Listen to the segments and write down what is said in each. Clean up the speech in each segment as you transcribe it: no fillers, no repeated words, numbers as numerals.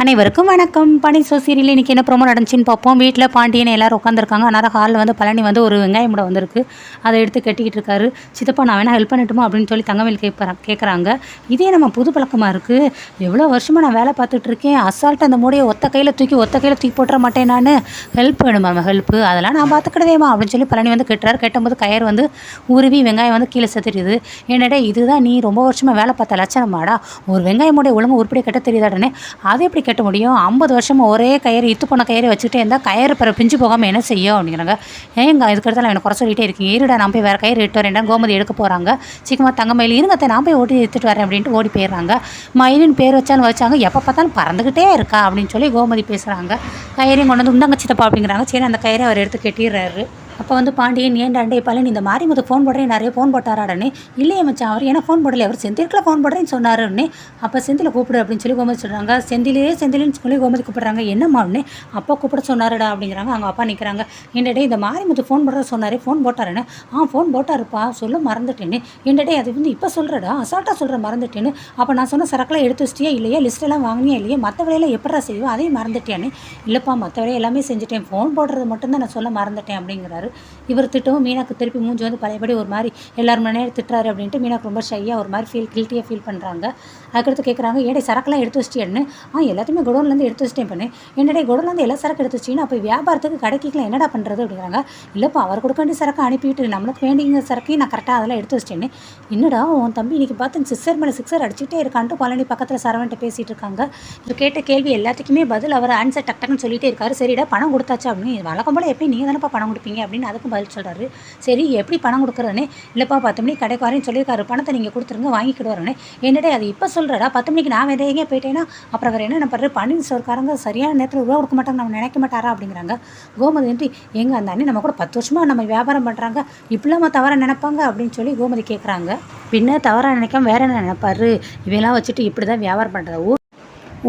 அனைவருக்கும் வணக்கம். பனி சீரியல் இன்றைக்கி என்ன ப்ரோமோ நடந்துச்சுன்னு பார்ப்போம். வீட்டில் பாண்டியன் எல்லோரும் உட்காந்துருக்காங்க. அதனால் ஹாலில் வந்து பழனி வந்து ஒரு வெங்காயம் மூடை வந்திருக்கு. அதை எடுத்து கட்டிக்கிட்டு இருக்காரு. சித்தப்பா நான் வேணால் ஹெல்ப் பண்ணட்டுமா அப்படின்னு சொல்லி தங்கவேல் கேட்குறாங்க. இதே நம்ம புது பழக்கமாக இருக்குது. எவ்வளோ வருஷமாக நான் வேலை பார்த்துட்ருக்கேன். அசால்ட்டு அந்த மூடையை ஒத்த கையில் தூக்கி போட்டுற மாட்டேன். நான் ஹெல்ப் வேணுமா ஹெல்ப்பு அதெல்லாம் நான் பார்த்துக்கிட்டதேமா அப்படின்னு சொல்லி பழனி வந்து கட்டுறாரு. கட்டும்போது கயிறு வந்து உருவி வெங்காயம் வந்து கீழே செத்துடுது. என்னடே இதுதான் நீ ரொம்ப வருஷமாக வேலை பார்த்த லட்சணமாடா. ஒரு வெங்காயம் மூடை ஒழுங்கு உருப்படி கட்ட தெரியுதாடனே. அதை எப்படி கட்ட முடியும்? 50 வருஷமாக ஒரே கயிறு இத்து போன கயிறு வச்சுக்கிட்டே இருந்தால் கயிறு பிற பிஞ்சு போகாமல் என்ன செய்யும் அப்படிங்கிறாங்க. ஏங்க இதுக்கடுத்தாலும் எனக்கு குறை சொல்லிகிட்டே இருக்கீங்க. இருடா நான் போய் வேறு கயிறு இட்டு வரேன். கோமதி எடுக்க போகிறாங்க. சீக்கிரமாக தங்கமயில் இருங்கத்தை நான் போய் ஓட்டி எடுத்துகிட்டு வரேன் அப்படின்ட்டு ஓடி போயிடுறாங்க. மயிலின் பேர் வச்சாங்க. எப்போ பார்த்தாலும் பறந்துக்கிட்டே இருக்கா அப்படின்னு சொல்லி கோமதி பேசுகிறாங்க. கயிறையும் கொண்டு வந்து உந்தாங்க சித்தப்பா அப்படிங்கிறாங்க. சரி அந்த கயிறை அவர் எடுத்து கட்டிடுறாரு. அப்போ வந்து பாண்டியன் ஏண்டாண்டே பழனி இந்த மாதிரி ஃபோன் போடுறேன் நிறைய ஃபோன் போட்டாராடனே. இல்லையே மச்சான் அவர் ஏன்னா ஃபோன் போடலை, அவர் செந்திலுக்குள்ள ஃபோன் போடுறேன்னு சொன்னாருன்னே. அப்போ செந்தில் கூப்பிடு அப்படின்னு சொல்லி கோமதி சொல்கிறாங்க. செந்திலின்னு சொல்லி கோமதி கூப்பிட்றாங்க. என்னம்மா அப்படின்னு அப்பா கூப்பிட சொன்னாருடா அப்படிங்கிறாங்க. அவங்க அப்பா நிற்கிறாங்க. என்னடே இந்த மாதிரி ஃபோன் போடுற சொன்னாரே ஃபோன் போட்டாருன்னு. ஃபோன் போட்டாருப்பா சொல்ல மறந்துட்டேன்னு. என்னடே அது வந்து இப்போ சொல்கிறடா அசால்ட்டாக சொல்கிற மறந்துட்டேன்னு. அப்போ நான் சொன்ன சரக்கெல்லாம் எடுத்து வச்சிட்டியா இல்லையா, லிஸ்ட்டெல்லாம் வாங்கினியா இல்லையா, மற்ற வேலையெல்லாம் எப்படா செய்வோம் அதையும் மறந்துட்டியானே. இல்லைப்பா மற்ற வேலையை எல்லாமே செஞ்சுட்டேன், ஃபோன் போடுறது மட்டும்தான் நான் சொல்ல மறந்துட்டேன் அப்படிங்கிறாரு. இவர் திட்டவும் மீனாக்கு திருப்பி மூஞ்சி வந்து பழையபடி ஒரு மாதிரி எல்லாரும் மணி நேரம் திட்டுறாரு அப்படின்ட்டு மீனாக்கு ரொம்ப ஷையாக ஒரு மாதிரி கில்ட்டியாக ஃபீல் பண்ணுறாங்க. அதுக்கடுத்து கேட்குறாங்க ஏடே சரக்கெல்லாம் எடுத்து வச்சிட்டேன்னு. எல்லாத்தையுமே குடோன்லேருந்து எடுத்து வச்சிட்டேன் பண்ணு. என்னடே குடோன்லேருந்து எல்லா சரக்கு எடுத்து வச்சிங்கன்னா அப்போ வியாபாரத்துக்கு கடைக்கிக்கலாம் என்னடா பண்ணுறது அப்படிங்கிறாங்க. இல்லைப்பா அவர் கொடுக்க வேண்டிய சரக்கு அனுப்பிவிட்டு நம்மளுக்கு வேண்டிய சரக்கையும் நான் கரெக்டாக அதெல்லாம் எடுத்து வச்சிட்டேன்னு. என்னடா உன் தம்பி இன்றைக்கி பார்த்து சிக்ஸர் மேலே சிக்ஸர் அடிச்சுட்டே இருக்கான்ட்டு பழனி பக்கத்தில் சரவன்ட்ட பேசிகிட்டு இருக்காங்க. இது கேட்ட கேள்வி எல்லாத்துக்குமே பதில் அவர் ஆன்சர் டக்குன்னு சொல்லிகிட்டே இருக்காரு. சரிடா பணம் கொடுத்தாச்சா அப்படின்னு. வழக்கம் போல் எப்படி நீங்கள் தானேப்பா பணம் கொடுப்பீங்க அப்படின்னு அதுக்கும் பதில் சொல்கிறாரு. சரி எப்படி பணம் கொடுக்குறேனே. இல்லைப்பா 10 மணிக்கு கடைக்கு வரேன்னு சொல்லியிருக்காரு, பணத்தை நீங்கள் கொடுத்துருங்க வாங்கிக்கிட்டு வரேனே. என்னடே அது இப்போ சொல்கிறடா 10 மணிக்கு நான் வேறு எங்கேயே போயிட்டேன்னா அப்புறம் வேறு என்ன பண்ணுறது, பன்னீர் ஸ்டோர்காரங்க சரியான நேரத்தில் ரூபா கொடுக்க மாட்டாங்க நம்ம நினைக்க மாட்டாரா அப்படிங்கிறாங்க. கோமதி வந்து எங்கள் அந்த அண்ணி நம்ம கூட 10 வருஷமாக நம்ம வியாபாரம் பண்ணுறாங்க, இப்படிலாமா தவறாக நினைப்பாங்க அப்படின்னு சொல்லி கோமதி கேட்குறாங்க. பின்ன தவறாக நினைக்காம வேறு என்ன நினைப்பாரு, இவையெல்லாம் வச்சுட்டு இப்படி தான் வியாபாரம் பண்ணுறது.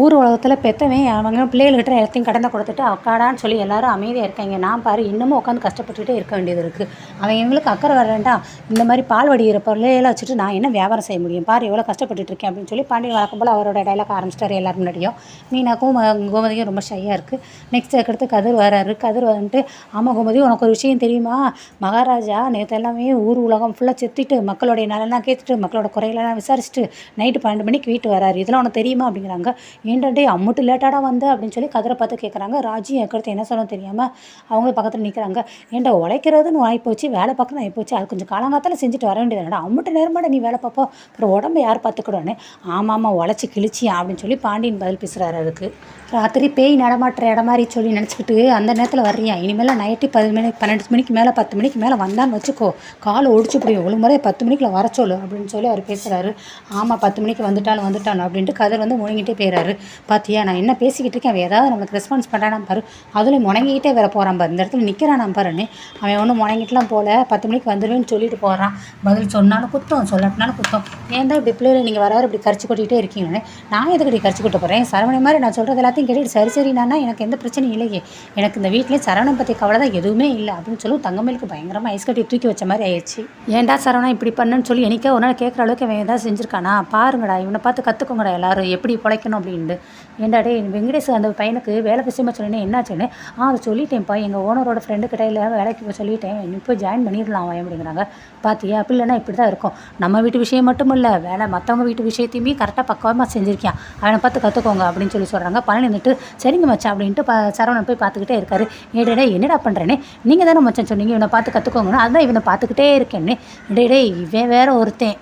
ஊர் உலகத்தில் பெற்றவன் அவங்க பிள்ளைகள்கிட்ட எல்லாத்தையும் கடனை கொடுத்துட்டு அக்காடான்னு சொல்லி எல்லாரும் அமைதியாக இருக்காங்க. நான் பாரு இன்னமும் உட்காந்து கஷ்டப்பட்டுகிட்டே இருக்க வேண்டியது இருக்குது. அவன் எங்களுக்கு அக்கறை வர வேண்டாம். இந்த மாதிரி பால் வடிகிற பிள்ளையெல்லாம் வச்சுட்டு நான் என்ன வியாபாரம் செய்ய முடியும், பாரு எவ்வளோ கஷ்டப்பட்டுட்டு இருக்கேன் அப்படின்னு சொல்லி பாண்டியன் வழக்கம் போல் அவரோட டைலாக் ஆரம்பிச்சிட்டார் எல்லாரும் முன்னாடியும். மீனாக்கும் கோமதியும் ரொம்ப ஷையாக இருக்குது. நெக்ஸ்ட் அதுக்கடுத்து கதிர் வராரு. கதிர் வந்துட்டு ஆமாம் கோமதி உனக்கு ஒரு விஷயம் தெரியுமா, மகாராஜா நேற்று எல்லாமே ஊர் உலகம் ஃபுல்லாக செத்திட்டு மக்களுடைய நலனாக கேட்டுட்டு மக்களோட குறைகளெல்லாம் விசாரிச்சுட்டு நைட்டு 12 மணிக்கு வீட்டு வராரு, இதெல்லாம் உனக்கு தெரியுமா அப்படிங்கிறாங்க. ஏன்டே அம்முட்டு லேட்டாக வந்து அப்படின்னு சொல்லி கதிரை பார்த்து கேட்குறாங்க. ராஜி எக்கடுத்து என்ன சொல்ல தெரியாமல் அவங்களும் பக்கத்தில் நிற்கிறாங்க. ஏன்டா உழைக்கிறதுன்னு ஆகிப்போச்சு, வேலை பார்க்கணும் ஆகிப்போச்சு, அது கொஞ்சம் காலங்காத்தால் செஞ்சுட்டு வர வேண்டியதுடா, அம்முட்டு நேரமாட நீ வேலை பார்ப்போம், அப்புறம் உடம்பு யார் பார்த்துக்கிடுவானே. ஆமாம் உழைச்சி கிழிச்சியா அப்படின்னு சொல்லி பாண்டியன் பதில் பேசுகிறாரு. அதுக்கு ராத்திரி பேய் நடமாட்டுற இடம் மாதிரி சொல்லி நினச்சிக்கிட்டு அந்த நேரத்தில் வர்றியா, இனிமேல் நைட்டு 12 மணிக்கு மேலே 10 மணிக்கு மேலே வந்தான்னு வச்சுக்கோ காலை ஒடிச்சு முடியும், ஒரு முறை 10 மணிக்குள்ள வர சொல்லு அப்படின்னு சொல்லி அவர் பேசுகிறாரு. ஆமாம் 10 மணிக்கு வந்துட்டான் அப்படின்ட்டு கதிர் வந்து முழங்கிட்டே போயிறாரு. பார்த்தியா நான் என்ன பேசிக்கிட்டு இருக்கேன், அவன் ஏதாவது நம்மளுக்கு ரெஸ்பான்ஸ் பண்ணுறானா பாரு, அதுலேயும் முணங்கிட்டே வேற போகிறான் பாரு, இந்த இடத்துல நிற்கிறான் பாருன்னு. அவன் ஒன்றும் முணங்கிட்டுலாம் போல 10 மணிக்கு வந்துடுவேன்னு சொல்லிட்டு போகிறான். பதில் சொன்னாலும் குத்தம் சொல்லட்டினாலும் குத்தம். ஏன் தான் இப்படி பிள்ளைகளை நீங்கள் வர இப்படி கரிச்சு கொட்டிகிட்டே இருக்கீங்கன்னு. நான் எதுக்கடி கரிச்சு கொட்ட போகிறேன், சரவணை மாதிரி நான் சொல்கிறது எல்லாத்தையும் கேட்டுட்டு சரி நானா எனக்கு எந்த பிரச்சனையும் இல்லையே, எனக்கு இந்த வீட்டிலே சரவணம் பற்றி கவலை தான் எதுவுமே இல்லை அப்படின்னு சொல்லி தங்கமேலுக்கு பயங்கரமாக ஐஸ் கட்டி தூக்கி வச்ச மாதிரி ஆயிடுச்சு. ஏன்டா சரவணா இப்படி பண்ணுன்னு சொல்லி எனக்கே ஒரு நாள் கேட்குற அளவுக்கு அவன் ஏதாவது செஞ்சுருக்கானா, பாருங்கடா இவனை பார்த்து கற்றுக்கோங்கடா எல்லாரும் எப்படி பிழைக்கணும் அப்படின்ட்டு. ஏண்டாடே வெங்கடேஷ் அந்த பையனுக்கு வேலை விஷயமா சொன்னேன் என்னாச்சுன்னு. அதை சொல்லிட்டேன்ப்பா எங்கள் ஓனரோட ஃப்ரெண்டு கிட்டையில் வேலைக்கு சொல்லிட்டேன், இப்போ ஜாயின் பண்ணிடலாம் அவன் அப்படிங்கிறாங்க. பார்த்தியா அப்படி இல்லைன்னா இப்படி தான் இருக்கும், நம்ம வீட்டு விஷயம் மட்டும் இல்லை வேலை மற்றவங்க வீட்டு விஷயத்தையுமே கரெக்டாக பக்குவமாக செஞ்சுருக்கான், அவனை பார்த்து கற்றுக்கோங்க அப்படின்னு சொல்லி சொல்கிறாங்க. பழனி நின்று சரிங்க மச்சான் அப்படின்ட்டு சரவணன் போய் பார்த்துக்கிட்டே இருக்காரு. ஏடே என்னடா பண்ணுறேனே, நீங்கள் தானே மச்சான் சொன்னீங்க இவனை பார்த்து கற்றுக்கோங்கன்னு, அதுதான் இவனை பார்த்துக்கிட்டே இருக்கேன்னு. டே இவன் வேற ஒருத்தன்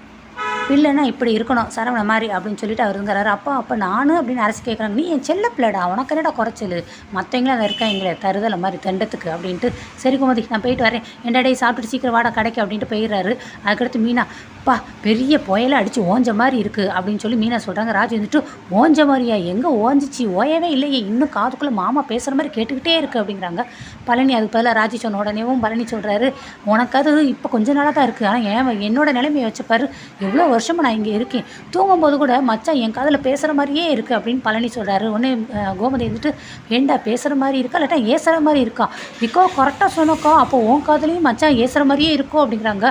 இல்லைன்னா இப்படி இருக்கணும் சரவண மாதிரி அப்படின்னு சொல்லிட்டு அவர் இருக்கிறாரு. அப்போ நானு அப்படின்னு அரசு கேட்குறாங்க. நீ என் செல்ல பிள்ளைடா உனக்கு என்னடா குறைச்சல், மற்றவங்களும் அதை இருக்காங்களே தருதலை மாதிரி தண்டத்துக்கு அப்படின்ட்டு. சரி கோமதி நான் போயிட்டு வரேன், என்னடே சாப்பிட்டு சீக்கிரம் வாடா கடைக்கு அப்படின்ட்டு போயிடுறாரு. அதுக்கடுத்து மீனா பெரிய புயலை அடித்து ஓஞ்ச மாதிரி இருக்குது அப்படின்னு சொல்லி மீனா சொல்கிறாங்க. ராஜு வந்துட்டு ஓஞ்ச மாதிரியா, எங்கே ஓஞ்சிச்சு ஓயவே இல்லையே, இன்னும் காதுக்குள்ளே மாமா பேசுகிற மாதிரி கேட்டுக்கிட்டே இருக்குது அப்படிங்கிறாங்க. பழனி அதுக்கு பதிலாக ராஜி சொன்ன உடனேவும் பழனி சொல்கிறாரு உனக்கு அது இப்போ கொஞ்ச நாளாக தான் இருக்குது, ஆனால் என்னோட நிலைமையை வச்சுப்பாரு எவ்வளோ வருஷமாக நான் இங்கே இருக்கேன், தூங்கும்போது கூட மச்சான் என் காதில் பேசுகிற மாதிரியே இருக்குது அப்படின்னு பழனி சொல்கிறாரு. உடனே கோமதி வந்துட்டு ஏண்டா பேசுகிற மாதிரி இருக்கா இல்லாட்டா ஏசுகிற மாதிரி இருக்கா, இப்போ கரெக்டாக சொன்னக்கா அப்போ உன் காதலையும் மச்சான் ஏசுகிற மாதிரியே இருக்கும் அப்படிங்கிறாங்க.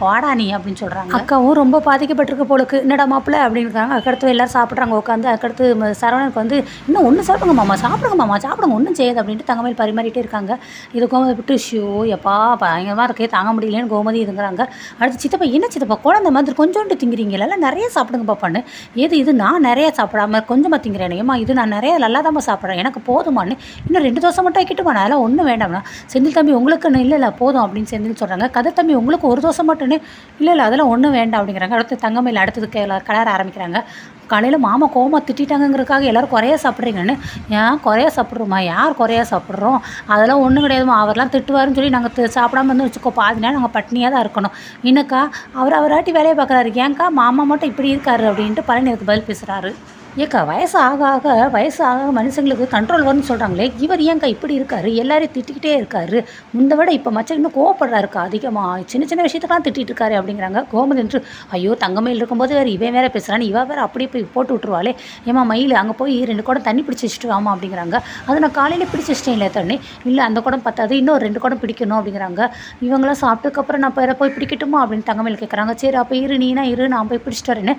போடா நீ அப்படின்னு சொல்கிறாங்க. அக்காவும் ரொம்ப பாதிக்கப்பட்டிருக்க போலுக்கு, என்னடா மாப்பிள்ள அப்படின்னுக்காங்க. அதுக்கடுத்து எல்லோரும் சாப்பிட்றாங்க உட்காந்து. அதுக்கடுத்து சரவணனுக்கு வந்து இன்னும் ஒன்று சாப்பிடுங்க மாமா, சாப்பிடுங்க ஒன்றும் செய்யாது அப்படின்ட்டு தங்கமயில் பரிமாறிட்டே இருக்காங்க. இது கோமதி விட்டு ஷோ எப்பா பயங்கரமாக இருக்கே, தாங்க முடியலன்னு கோமதி இதுங்கிறாங்க. அடுத்து சித்தப்பா, என்ன சித்தப்பா குழந்தை மாதிரி கொஞ்சோண்டு திங்கிறீங்களா, எல்லாம் நிறைய சாப்பிடுங்க பாப்பான்னு. இது நான் நிறைய சாப்பிடாம கொஞ்சமாக திங்கிறேன். ஏமா இது நான் நிறைய நல்லா தான் சாப்பிட்றேன், எனக்கு போதுமான்னு. இன்னும் 2 தோசை மட்டும் ஆக்கிட்டுமா, அதெல்லாம் ஒன்றும் வேண்டாம்னா. செந்தில் தம்பி உங்களுக்குன்னு இல்லை போதும் அப்படின்னு செந்தில் சொல்கிறாங்க. கதை தம்பி உங்களுக்கு 1 தோசை மட்டும்னு இல்லை அதெல்லாம் ஒன்றும் வேண்டாம் அப்படிங்கிறாங்க. அடுத்து தங்கமயில் அடுத்தது கலர ஆரம்பிக்கிறாங்க. காலையில் மாமா கோமா திட்டாங்கிறதுக்காக எல்லோரும் குறையா சாப்பிட்றீங்கன்னு. ஏன் குறையா சாப்பிட்றோமா, யார் குறையா சாப்பிட்றோம், அதெல்லாம் ஒன்றும் கிடையாதுமா, அவரெல்லாம் திட்டுவாருன்னு சொல்லி நாங்கள் சாப்பிடாம வந்து வச்சுக்கோ, பாதி நேரம் நாங்கள் பட்னியாக தான் இருக்கணும். இன்னக்கா அவராட்டி வேலையை பார்க்குறாரு, ஏன்க்கா மாமா மட்டும் இப்படி இருக்காரு அப்படின்ட்டு பழனி அதுக்கு பதில் பேசுகிறாரு. ஏக்கா வயசு ஆக மனுஷங்களுக்கு கண்ட்ரோல் வரும்னு சொல்கிறாங்களே, இவர் ஏன்க்கா இப்படி இருக்காரு, எல்லாரையும் திட்டிக்கிட்டே இருக்காரு, முந்த விட இப்போ மச்சம் இன்னும் கோவப்படுறாருக்கா அதிகமாக, சின்ன விஷயத்துக்கெல்லாம் திட்டிகிட்டு இருக்காரு அப்படிங்கிறாங்க. கோமதி என்று ஐயோ தங்கமயில் இருக்கும்போது வேறு இவன் வேறு பேசுகிறான்னு, இவ வேறு அப்படியே போய் போட்டு விட்ருவாளே, ஏமா மயில் அங்கே போய் 2 குடம் தண்ணி பிடிச்சி வச்சுட்டு வாமா அப்படிங்கிறாங்க. அது நான் காலையில் பிடிச்சி வச்சிட்டேன் இல்லை தண்ணி, இல்லை அந்த குடம் பத்தாது, இன்னும் 2 குடம் பிடிக்கணும் அப்படிங்கிறாங்க. இவங்களாம் சாப்பிட்டதுக்கப்புறம் நான் போய் பிடிக்கட்டுமா அப்படின்னு தங்கமயில் கேட்குறாங்க. சரி அப்போ நீனா இரு நான் போய் பிடிச்சிட்டு வரேன்னு.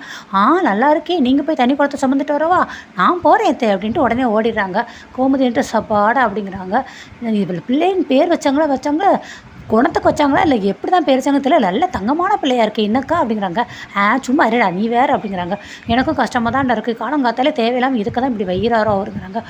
நல்லா இருக்கே, நீங்கள் போய் தண்ணி குடத்தை சுமந்துட்டு வரவா, நான் போகிறேன் அப்படின்ட்டு உடனே ஓடிடுறாங்க. கோமதி என்று சப்பாடா அப்படிங்கிறாங்க. இவள் பிள்ளைன்னு பேர் வச்சாங்களா குணத்துக்கு வச்சாங்களா இல்லை எப்படி தான் பேர் வச்சாங்க தெரியல, நல்ல தங்கமான பிள்ளையா இருக்குது என்னக்கா அப்படிங்கிறாங்க. சும்மா இருடா நீ வேறு அப்படிங்கிறாங்க. எனக்கும் கஷ்டமாக தான் இருக்குது, காலங்காத்தாலே தேவையில்லாமல் இதுக்கு தான் இப்படி வைகிறாரோ அவருங்கிறாங்க.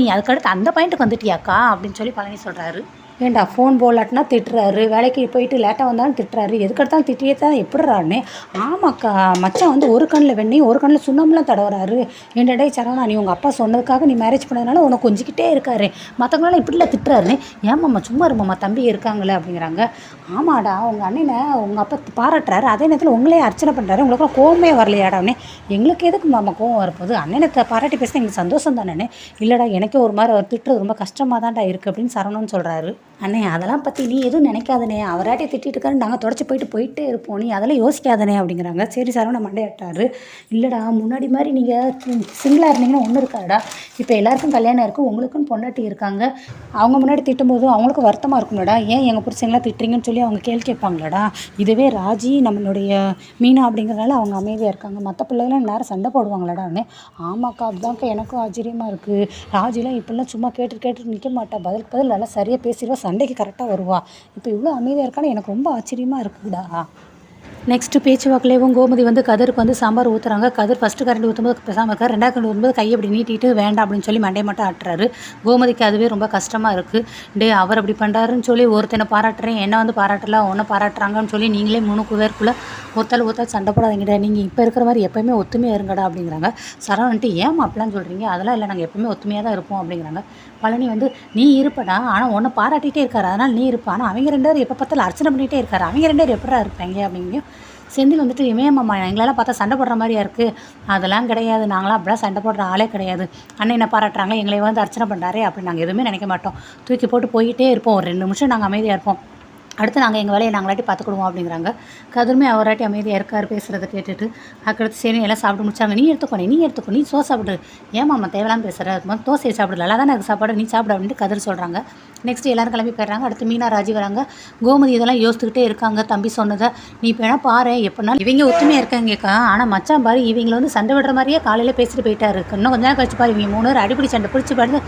நீ அதுக்கடுத்து அந்த பாயிண்ட்டுக்கு வந்துட்டியாக்கா அப்படின்னு சொல்லி பழனி சொல்கிறாரு. ஏண்டா ஃபோன் போலாட்டினா திட்டுறாரு, வேலைக்கு போயிட்டு லேட்டாக வந்தாலும் திட்டுறாரு, எதுக்கெடுத்தாலும் திட்டியே தான் எப்படிறாருன்னு. ஆமாக்கா மச்சான் வந்து ஒரு கண்ணில் வெண்ணெய் ஒரு கண்ணில் சுண்ணம்லாம் தடவுறாரு. ஏண்டா சரவணா, நீ உங்கள் அப்பா சொன்னதுக்காக நீ மேரேஜ் பண்ணதுனால உனக்கு கொஞ்சிக்கிட்டே இருக்காரு, மற்றவங்களாம் இப்படிலாம் திட்டுறாருன்னு. ஏமாம்மா சும்மா இருமாம்மா, தம்பி இருக்காங்களே அப்படிங்கிறாங்க. ஆமாடா உங்கள் அண்ணனை உங்கள் அப்பா பாராட்டுறாரு, அதே நேரத்தில் உங்களே அர்ச்சனை பண்ணுறாரு, உங்களுக்குலாம் கோவமே வரலையாடானே. எங்களுக்கு எதுக்கு மாமா கோவம் வரப்போகுது, அண்ணனை பாராட்டி பேசினா எங்களுக்கு சந்தோஷம் தானே. இல்லைடா எனக்கே ஒரு மாதிரி அவர் திட்டுறது ரொம்ப கஷ்டமாக தான்டா இருக்குது அப்படின்னு சரவணன்னு சொல்கிறாரு. அண்ணே அதெல்லாம் பற்றி நீ எதுவும் நினைக்காதனே, அவராட்டி திட்டிட்டு இருக்காரு, நாங்கள் தொடச்சி போயிட்டே இருப்போம், நீ அதெல்லாம் யோசிக்காதனே அப்படிங்கிறாங்க. சரி சரவண மண்டையாட்டாரு. இல்லைடா முன்னாடி மாதிரி நீங்கள் சிங்கிளாக இருந்தீங்கன்னா ஒன்றும் இருக்காடா, இப்போ எல்லாருக்கும் கல்யாணம் இருக்குது, உங்களுக்குன்னு பொண்டாட்டி இருக்காங்க, அவங்க முன்னாடி திட்டும்போது அவங்களுக்கு வருத்தமாக இருக்கும்லடா, ஏன் எங்கள் பிடிச்சவங்களாம் திட்டுறீங்கன்னு சொல்லி அவங்க கேள்வி கேட்பாங்களடா. இதுவே ராஜி நம்மளுடைய மீனா அப்படிங்கிறதுனால அவங்க அமைதியாக இருக்காங்க, மற்ற பிள்ளைகளாம் நேரம் சண்டை போடுவாங்களடான்னு. ஆமாக்கா அதுதான்க்கா எனக்கும் ஆச்சரியமாக இருக்குது, ராஜிலாம் இப்படிலாம் சும்மா கேட்டு நிற்க மாட்டா, பதில் நல்லா சரியாக பேசிடுவா, சண்டைக்கு கரெக்டாக வருவா, இப்போ இவ்வளோ அமைதியாக இருக்கான்னு எனக்கு ரொம்ப ஆச்சரியமாக இருக்குடா. நெக்ஸ்ட்டு பேச்சுவாக்கிலேயும் கோமதி வந்து கதிருக்கு வந்து சாம்பார் ஊற்றுறாங்க. கதிர் ஃபஸ்ட்டு கரண்டி ஊற்றும்போது பேசாமல் இருக்கார், 2வது கரண்டி ஊற்றும்போது கையை அப்படி நீட்டிட்டு வேண்டாம் அப்படின்னு சொல்லி மண்டையை மட்டும் ஆட்டுறாரு. கோமதிக்கு அதுவே ரொம்ப கஷ்டமாக இருக்குது. அவர் அப்படி பண்ணுறாருன்னு சொல்லி ஒருத்தனை பாராட்டுறேன், என்ன வந்து பாராட்டலாம், ஒன்றை பாராட்டுறாங்கன்னு சொல்லி நீங்களே 3 பேருக்குள்ளே ஒருத்தால் சண்டை போடாதீங்கடா, நீங்கள் இப்போ இருக்கிற மாதிரி எப்போயுமே ஒத்துமையாக இருங்கடா அப்படிங்கிறாங்க. சரவணன்ட்டு ஏன் அப்படிலாம் சொல்கிறீங்க, அதெல்லாம் இல்லை நாங்கள் எப்போயுமே ஒத்துமையாக தான் இருப்போம் அப்படிங்கிறாங்க. பழனி வந்து நீ இருப்படா, ஆனால் ஒன்றை பாராட்டிகிட்டே இருக்காரு, அதனால் நீ இருப்பா, ஆனால் அவங்க 2 பேரும் எப்போ பார்த்தாலும் அர்ச்சனை பண்ணிகிட்டே இருக்காரு, அவங்க 2 பேரும் எப்படா இருப்பாங்க அப்படிங்கும். செந்தில் வந்துட்டு இமயம்மா எங்களெல்லாம் பார்த்தா சண்டை போடுற மாதிரியா இருக்குது, அதெல்லாம் கிடையாது, நாங்களாம் அப்படிலாம் சண்டை போடுற ஆளே கிடையாது, அண்ணன் என்ன பாராட்டுறாங்க, எங்களை வந்து அர்ச்சனை பண்ணுறாரே அப்படி நாங்கள் எதுவுமே நினைக்க மாட்டோம், தூக்கி போட்டு போயிட்டே இருப்போம், ஒரு 2 நிமிஷம் நாங்கள் அமைதியாக இருப்போம், அடுத்து நாங்கள் எங்கள் வேலையை நாங்களாட்டி பார்த்துக்கிடுவோம் அப்படிங்கிறாங்க. கதிருமே அவராட்டி அமைதியாக இருக்கார் பேசுகிறத கேட்டுட்டு. அதுக்கடுத்து சரி எல்லாம் சாப்பிட்டு முடிச்சாங்க. நீ எடுத்துக்கோ நீ சோறு சாப்பிடு, ஏமாம்மா தேவையில்லாமல் பேசுகிற, அது தோசையை சாப்பிடல, நல்லா தானே எனக்கு சாப்பாடு, நீ சாப்பிட அப்படின்ட்டு கதிர் சொல்கிறாங்க. நெக்ஸ்ட் எல்லோரும் கிளம்பி போயிடுறாங்க. அடுத்து மீனா ராஜி வராங்க. கோமதி இதெல்லாம் யோசிச்சுக்கிட்டே இருக்காங்க, தம்பி சொன்னதை நீ இப்போ வேணா பாரு, எப்படின்னா இவங்க ஒத்துமையாக இருக்காங்கக்கா, ஆனால் மச்சான் பாரு இவங்களை வந்து சண்டை விடுற மாதிரியே காலையில் பேசிட்டு போயிட்டாரு, இன்னும் கொஞ்ச நேரம் கழிச்சு பாரு இவங்க 3 பேர் அடிப்படி சண்டை பிடிச்சி பாருங்க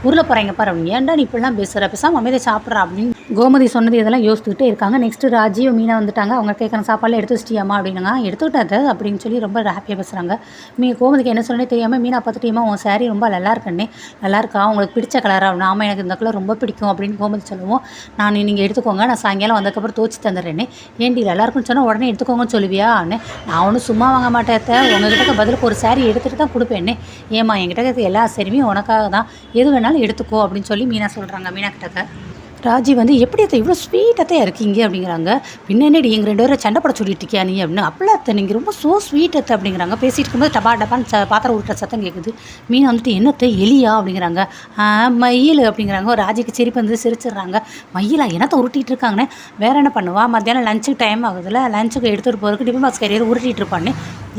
உருள போகிறாங்க பாரு, அவங்க ஏன்டா நீ இப்படிலாம் பேசுகிற, பேசாமல் அமைதியை சாப்பிட்றா அப்படின்னு கோமதி சொன்னது இதெல்லாம் யோசிச்சுக்கிட்டே இருக்காங்க. நெக்ஸ்ட்டு ராஜியும் மீனா வந்துட்டாங்க. அவங்க கேட்குற சாப்பாடுலாம் எடுத்து வச்சிட்டியாமா அப்படின்னாங்க. எடுத்துக்கிட்டாது அப்படின்னு சொல்லி ரொம்ப ஹாப்பியாக பேசுகிறாங்க. கோமதிக்கு என்ன சொன்னே தெரியாமல் மீனா பார்த்துட்டியம்மா உன் சாரீ ரொம்ப நல்லா இருக்கண்ணே, நல்லா இருக்கா, உங்களுக்கு பிடிச்ச கலராக அப்படின்னு. ஆமாம் எனக்கு இந்த கலர் ரொம்ப பிடிக்கும் அப்படின்னு கோமதி சொல்லுவோம். நீங்கள் எடுத்துக்கோங்க, நான் சாயங்காலம் வந்ததுக்கப்புறம் துவச்சி தந்துடுறேன்னே. ஏன்டி நல்லா இருக்குன்னு சொன்னால் உடனே எடுத்துக்கோங்கன்னு சொல்லுவியா அண்ணே, நான் ஒன்றும் சும்மா வாங்க மாட்டேன், உங்ககிட்ட பதிலுக்கு ஒரு சாரீ எடுத்துகிட்டு தான் கொடுப்பேன்னே. ஏமா என்கிட்ட எல்லா சாரியுமே உனக்காக தான், எது வேணாலும் எடுத்துக்கோ அப்படின்னு சொல்லி மீனா சொல்கிறாங்க. மீனா கிட்டக்க ராஜி வந்து எப்படி அத்தை இவ்வளோ ஸ்வீட்டாக இருக்கீங்க அப்படிங்கிறாங்க. பின்னாடி எங்கள் 2 பேரும் சண்டை போட சொல்லிட்டு இருக்கியா நீ அப்படின்னு. அப்பெல்லாம் அத்தை நீங்கள் ரொம்ப ஸ்வீட் அத்தை அப்படிங்கிறாங்க. பேசிகிட்டு இருக்கும்போது டப்பான்னு பாத்திரம் உருட்டுற சத்தம் கேட்குது. மீன் வந்துட்டு என்னத்தை எலியா அப்படிங்கிறாங்க. மயில் அப்படிங்கிறாங்க. ராஜிக்கு சிரிப்பு வந்து சிரிச்சிடுறாங்க. மயிலா என்னத்தை உருட்டிகிட்டு இருக்காங்கன்னு. வேறு என்ன பண்ணுவா, மத்தியானம் லஞ்சுக்கு டைம் ஆகுதுல்ல, லஞ்சுக்கு எடுத்துகிட்டு போகிறதுக்கு டிஃபன் பாக்ஸ் கேரியர் உருட்டிகிட்டு இருப்பான்னு.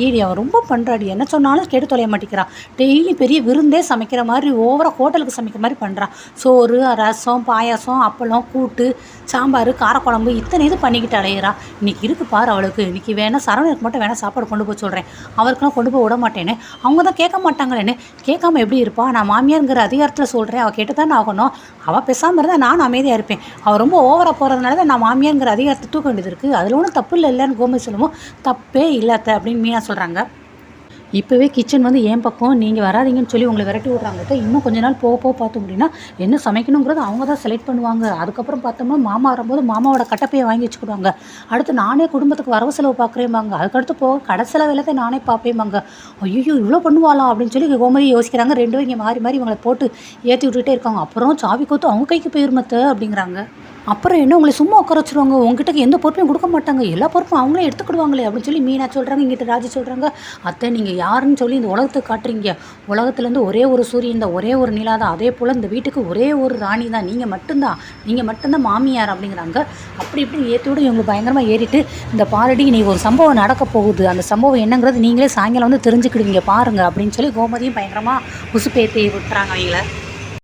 ஏடி அவன் ரொம்ப பண்ணுறாடி, என்ன சொன்னாலும் கேட்டு தொலைய மாட்டேங்கிறான். டெய்லி பெரிய விருந்தே சமைக்கிற மாதிரி ஓவராக ஹோட்டலுக்கு சமைக்கிற மாதிரி பண்ணுறான். சோறு, ரசம், பாயாசம், அப்பளம், கூட்டு, சாம்பார், காரக்குழம்பு இத்தனை இது பண்ணிக்கிட்டு அலையிறா. இன்றைக்கி இருக்கு பாரு அவளுக்கு. இன்றைக்கி வேணால் சரவணனுக்கு மட்டும் வேணால் சாப்பாடு கொண்டு போய் சொல்கிறேன், அவருக்குலாம் கொண்டு போய் விட மாட்டேன்னு. அவங்க தான் கேட்க மாட்டாங்களேன்னு. கேட்காம எப்படி இருப்பா? நான் மாமியாருங்கிற அதிகாரத்தில் சொல்கிறேன், அவள் கேட்டு தானே ஆகணும். அவள் பேசாமல் இருந்தால் நான் அமைதியாக இருப்பேன். அவள் ரொம்ப ஓவராக போகிறதுனால தான் நான் மாமியாருங்கிற அதிகாரத்தை தூக்க வேண்டியது இருக்குது. அதில் ஒன்றும் தப்பு இல்லைன்னு கோமதி சொல்லுவோம். தப்பே இல்லாத அப்படின்னு மீனா சொல்கிறாங்க. இப்போவே கிச்சன் வந்து என் பக்கம் நீங்கள் வராதிங்கன்னு சொல்லி உங்களை விரட்டி விட்றாங்க. இன்னும் கொஞ்ச நாள் போக போக பார்த்தோம் அப்படின்னா என்ன சமைக்கணுங்கிறது அவங்க தான் செலக்ட் பண்ணுவாங்க. அதுக்கப்புறம் பார்த்தோம்னா மாமா வரும்போது மாமாவோட கட்டப்பையை வாங்கி வச்சுக்கிடுவாங்க. அடுத்து நானே குடும்பத்துக்கு வரவு செலவு பார்க்குறேம்பாங்க. அதுக்கடுத்து போக கடை செலவு நானே பார்ப்பேம்பாங்க. ஐயோ இவ்வளோ பண்ணுவாளா அப்படின்னு சொல்லி கோமதி யோசிக்கிறாங்க. ரெண்டும் இங்கே மாறி மாறி இவங்களை போட்டு ஏற்றி விட்டுகிட்டே இருக்காங்க. அப்புறம் சாவி கோத்து அவங்க கைக்கு போயிருமத்த அப்படிங்கிறாங்க. அப்புறம் என்ன உங்களை சும்மா உட்கார வச்சுருவாங்க, உங்ககிட்ட எந்த பொறுப்பையும் கொடுக்க மாட்டாங்க, எல்லா பொறுப்பும் அவங்களே எடுத்துக்கிடுவாங்களே அப்படின்னு சொல்லி மீனா சொல்கிறாங்க. இங்கிட்ட ராஜி சொல்கிறாங்க, அத்தை நீங்கள் யாருன்னு சொல்லி இந்த உலகத்தை காட்டுறீங்க. உலகத்துலேருந்து ஒரே ஒரு சூரியன் தான், ஒரே ஒரு நிலா தான், அதே போல் இந்த வீட்டுக்கு ஒரே ஒரு ராணி தான், நீங்கள் மட்டும்தான் மாமியார் அப்படிங்கிறாங்க. அப்படி இப்படி ஏற்றி விட இவங்க பயங்கரமாக ஏறிட்டு இந்த பாரடி இன்னைக்கு ஒரு சம்பவம் நடக்க போகுது, அந்த சம்பவம் என்னங்கிறது நீங்களே சாயங்காலம் வந்து தெரிஞ்சுக்கிடுவீங்க பாருங்கள் அப்படின்னு சொல்லி கோமதியும் பயங்கரமாக உசுப்பேற்றி விட்டுறாங்க அவங்கள.